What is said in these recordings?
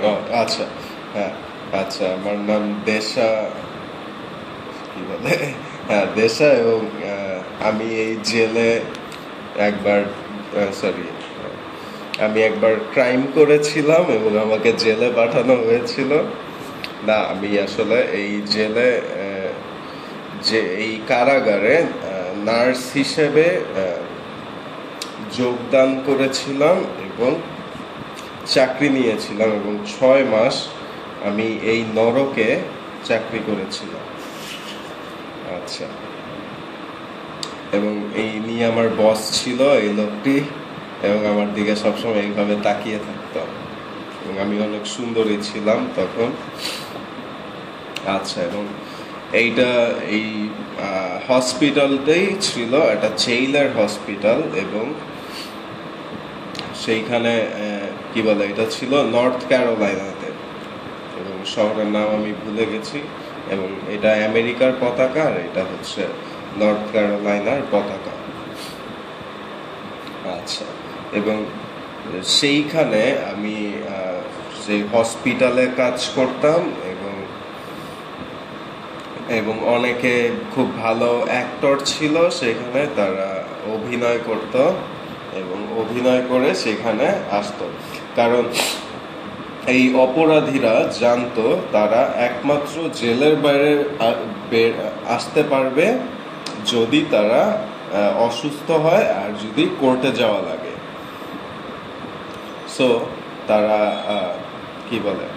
ও আচ্ছা, হ্যাঁ, আচ্ছা, আমার নাম দেশা, কি বলে, হ্যাঁ দেশা, এবং আমি এই জেলে একবার, সরি, আমি একবার ক্রাইম করেছিলাম এবং আমাকে জেলে পাঠানো হয়েছিল। না, আমি আসলে এই জেলে, যে এই কারাগারে নার্স হিসেবে যোগদান করেছিলাম এবং চাকরি নিয়েছিলাম, এবং 6 মাস আমি এই নরকে চাকরি করেছিলাম। আচ্ছা, এবং এই নিয়ে আমার বস ছিল এই লোকটি, এবং আমার দিকে সবসময় এইভাবে তাকিয়ে থাকতো, এবং আমি অনেক সুন্দরী ছিলাম তখন। আচ্ছা, এবং এইটা এই হসপিটালটাই ছিল একটা জেইলার হসপিটাল, এবং সেইখানে কি বলে, এটা ছিল নর্থ ক্যারোলাইনাতে, এবং শহরের নাম আমি ভুলে গেছি, এবং এটা আমেরিকার পতাকা, আর এটা হচ্ছে নর্থ ক্যারোলাইনার পতাকা। আচ্ছা, এবং সেইখানে আমি সেই হসপিটালে কাজ করতাম, এবং এবং অনেকে খুব ভালো অ্যাক্টর ছিল সেখানে, তারা অভিনয় করত এবং অভিনয় করে সেখানে আসতো, কারণ এই অপরাধীরা জানতো তারা একমাত্র জেলের বাইরে আসতে পারবে যদি তারা অসুস্থ হয় আর যদি কোর্টে যাওয়া লাগে। সো তারা কি বলে,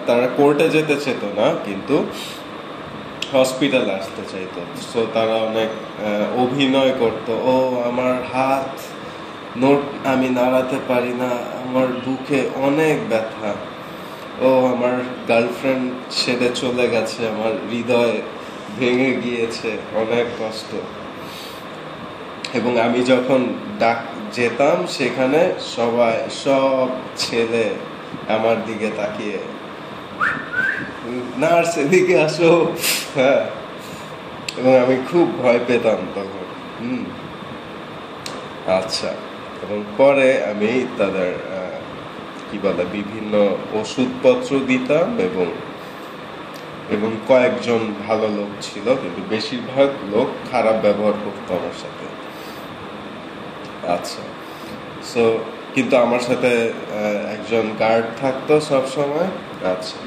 তারা কোর্টে যেতে চেত না, কিন্তু হসপিটালে আসতে চাইতো। সো তারা অনেক অভিনয় করতো, ও আমার হাত আমি নাড়াতে পারি না, আমার বুকে অনেক ব্যথা, ও আমার গার্লফ্রেন্ড ছেড়ে চলে গেছে, আমার হৃদয় ভেঙে গিয়েছে, অনেক কষ্ট। এবং আমি যখন যেতাম সেখানে সব ছেলে আমার দিকে তাকিয়ে, নার্স এদিকে আসো, হ্যাঁ, এবং আমি খুব ভয় পেতাম তখন। আচ্ছা, এবং পরে আমি তাদের কি বলে বিভিন্ন ওষুধপত্র দিতাম, এবং কয়েকজন ভালো লোক ছিল, কিন্তু বেশিরভাগ লোক খারাপ ব্যবহার করতো আমার সাথে। আচ্ছা, সো কিন্তু আমার সাথে একজন গার্ড থাকতো সব সময়। আচ্ছা,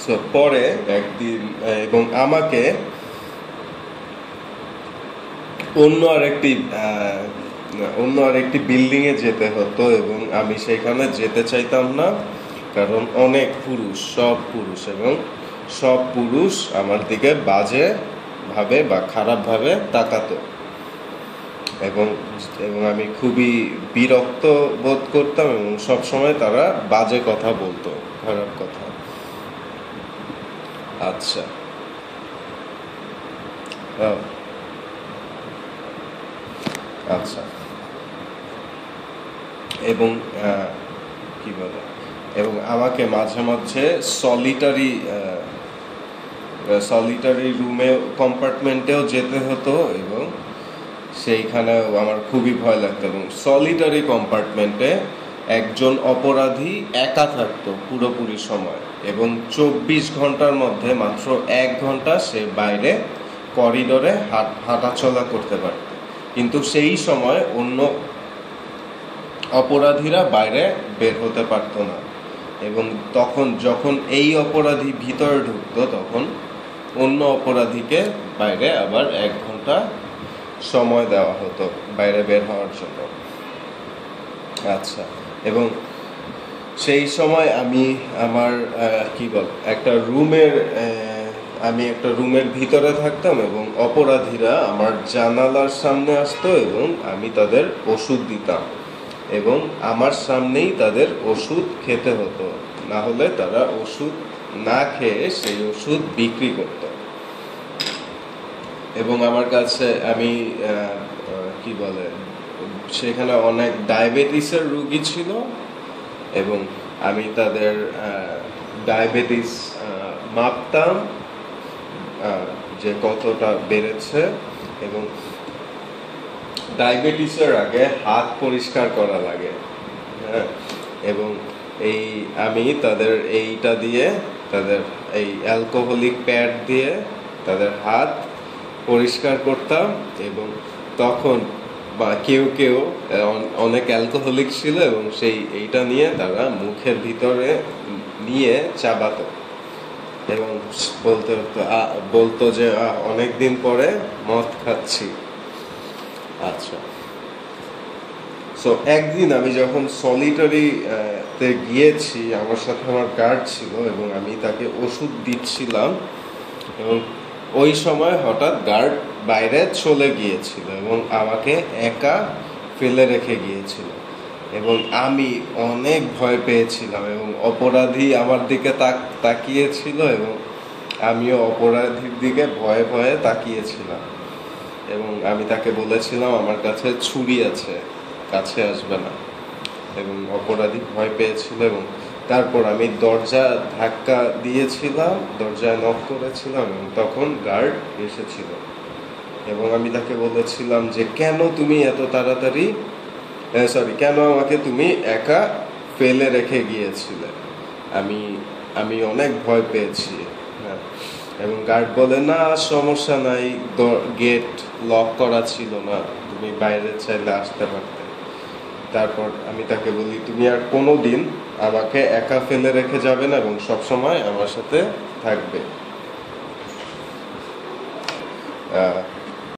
সো পরে একদিন, এবং আমাকে অন্য আরেকটি বিল্ডিং এ যেতে হতো, এবং আমি সেখানে যেতে চাইতাম না, কারণ অনেক পুরুষ, এবং সব পুরুষ আমার দিকে বাজে ভাবে বা খারাপ ভাবে তাকাতো, এবং আমি খুবই বিরক্ত বোধ করতাম, এবং সব সময় তারা বাজে কথা বলতো, খারাপ কথা। আচ্ছা, আচ্ছা, এবং কি বলে, এবং আমাকে মাঝে মাঝে সলিটারি রুমে কম্পার্টমেন্টেও যেতে হতো, এবং সেইখানেও আমার খুবই ভয় লাগতো। এবং সলিটারি কম্পার্টমেন্টে একজন অপরাধী একা থাকতো পুরোপুরি সময়, এবং 24 ঘন্টার মধ্যে মাত্র 1 ঘন্টা সে বাইরে করিডোরে হাঁটাচলা করতে পারত, কিন্তু সেই সময় অন্য অপরাধীরা বাইরে বের হতে পারত না। এবং তখন যখন এই অপরাধী ভিতরে ঢুকতো, তখন অন্য অপরাধীকে বাইরে আবার 1 ঘন্টা সময় দেওয়া হতো বাইরে বের হওয়ার জন্য। আচ্ছা, এবং সেই সময় আমি আমার একটা রুমের ভিতরে থাকতাম, এবং অপরাধীরা আমার জানালার সামনে আসতো, এবং আমি তাদের ওষুধ দিতাম, এবং আমার সামনেই তাদের ওষুধ খেতে হতো, না হলে তারা ওষুধ না খেয়ে সেই ওষুধ বিক্রি করত। এবং আমার কাছে আমি সেখানে অনেক ডায়াবেটিসের রোগী ছিল, এবং আমি তাদের ডায়াবেটিস মাপতাম যে কতটা বেড়েছে, এবং ডায়াবেটিসের আগে হাত পরিষ্কার করা লাগে, হ্যাঁ, এবং এই আমি তাদের এইটা দিয়ে, তাদের এই অ্যালকোহলিক প্যাড দিয়ে তাদের হাত পরিষ্কার করতাম। এবং তখন বা কেউ কেউ অনেক অ্যালকোহলিক ছিল এবং এইটা নিয়ে তারা মুখের ভিতরে নিয়ে চাবাতো এবং বলতো যে অনেক দিন পরে মদ খাচ্ছি। আচ্ছা, সো একদিন আমি যখন সলিটারি তে গিয়েছি, আমার সাথে আমার গার্ড ছিল এবং আমি তাকে ওষুধ দিচ্ছিলাম, এবং ওই সময় হঠাৎ গার্ড বাইরে চলে গিয়েছিল এবং আমাকে একা ফেলে রেখে গিয়েছিল এবং আমি অনেক ভয় পেয়েছিলাম এবং অপরাধী আমার দিকে তাকিয়েছিল এবং আমিও অপরাধীর দিকে ভয়ে ভয়ে তাকিয়েছিলাম এবং আমি তাকে বলেছিলাম আমার কাছে ছুরি আছে, কাছে আসবে না। এবং অপরাধী ভয় পেয়েছিল এবং তারপর আমি দরজা ধাক্কা দিয়েছিলাম, দরজায় নক করেছিলাম এবং তখন গার্ড এসেছিল এবং আমি তাকে বলেছিলাম যে কেন তুমি এত তাড়াতাড়ি কেন আমাকে তুমি একা ফেলে রেখে গিয়েছিলে, আমি অনেক ভয় পেয়েছি। হ্যাঁ, এবং গার্ড বলে না সমস্যা নাই, গেট লক করা ছিল না, তুমি বাইরে চাইলে আসতে পারতে। তারপর আমি তাকে বলি তুমি আর কোনোদিন আমাকে একা ফেলে রেখে যাবে না এবং সবসময় আমার সাথে থাকবে।